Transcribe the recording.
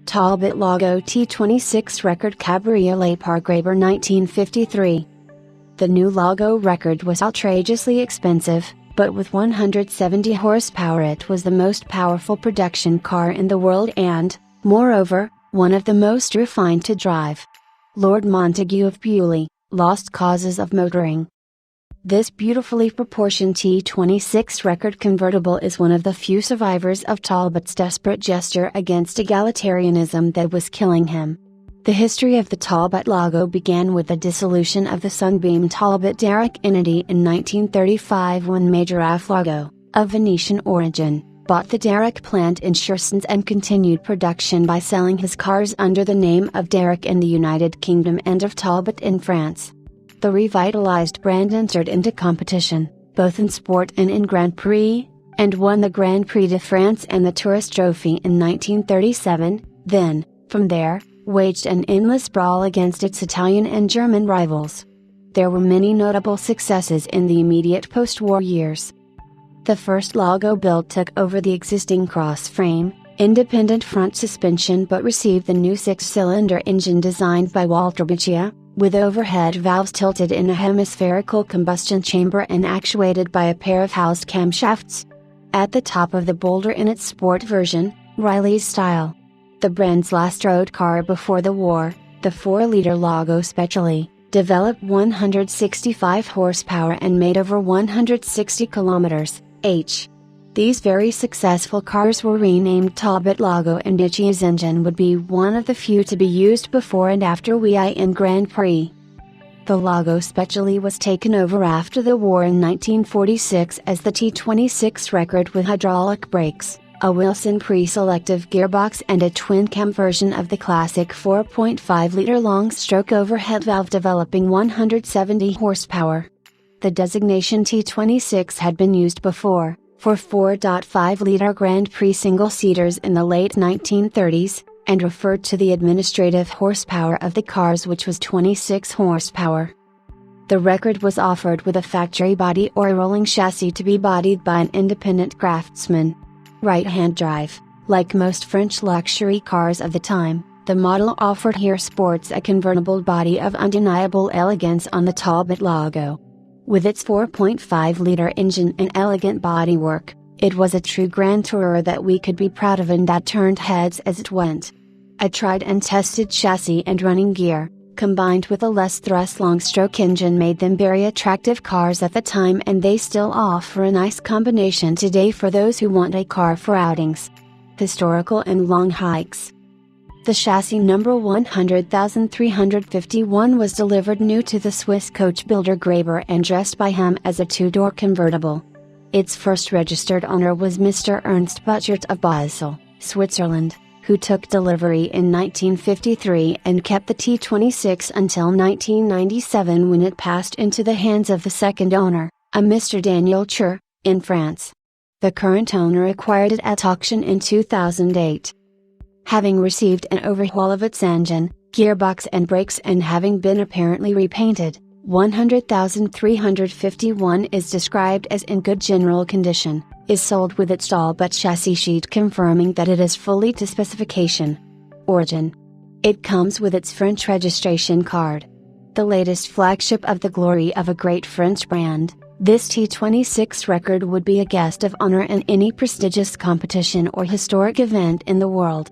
Talbot Lago T26 record Cabriolet Pargraber 1953. The new Lago record was outrageously expensive, but with 170 horsepower it was the most powerful production car in the world and, moreover, one of the most refined to drive. Lord Montague of Bewley, Lost Causes of Motoring. This beautifully proportioned T26 record convertible is one of the few survivors of Talbot's desperate gesture against egalitarianism that was killing him. The history of the Talbot Lago began with the dissolution of the Sunbeam Talbot Derrick entity in 1935 when Major F. Lago, of Venetian origin, bought the Derrick plant in Chersons and continued production by selling his cars under the name of Derrick in the United Kingdom and of Talbot in France. The revitalized brand entered into competition, both in sport and in Grand Prix, and won the Grand Prix de France and the Tourist Trophy in 1937, then, from there, waged an endless brawl against its Italian and German rivals. There were many notable successes in the immediate post-war years. The first Lago build took over the existing cross-frame, independent front suspension but received the new six-cylinder engine designed by Walter Biccia, with overhead valves tilted in a hemispherical combustion chamber and actuated by a pair of housed camshafts. At the top of the boulder in its sport version, Riley's style. The brand's last road car before the war, the 4-liter Lago Speciale, developed 165 horsepower and made over 160 kilometers, h. These very successful cars were renamed Talbot Lago and Biccia's engine would be one of the few to be used before and after in Grand Prix. The Lago Speciale was taken over after the war in 1946 as the T26 record with hydraulic brakes, a Wilson pre-selective gearbox and a twin-cam version of the classic 4.5-liter long-stroke overhead valve developing 170 horsepower. The designation T26 had been used before, for 4.5-liter Grand Prix single-seaters in the late 1930s, and referred to the administrative horsepower of the cars which was 26 horsepower. The record was offered with a factory body or a rolling chassis to be bodied by an independent craftsman. Right-hand drive, like most French luxury cars of the time, the model offered here sports a convertible body of undeniable elegance on the Talbot Lago. With its 4.5-liter engine and elegant bodywork, it was a true grand tourer that we could be proud of and that turned heads as it went. A tried and tested chassis and running gear, combined with a less thrust long-stroke engine made them very attractive cars at the time and they still offer a nice combination today for those who want a car for outings, historical and long hikes. The chassis number 100,351 was delivered new to the Swiss coach builder Graber and dressed by him as a two-door convertible. Its first registered owner was Mr. Ernst Buchert of Basel, Switzerland, who took delivery in 1953 and kept the T26 until 1997 when it passed into the hands of the second owner, a Mr. Daniel Chur, in France. The current owner acquired it at auction in 2008. Having received an overhaul of its engine, gearbox and brakes and having been apparently repainted, 100,351 is described as in good general condition, is sold with its Talbot chassis sheet confirming that it is fully to specification. Origin. It comes with its French registration card. The latest flagship of the glory of a great French brand, this T26 record would be a guest of honor in any prestigious competition or historic event in the world.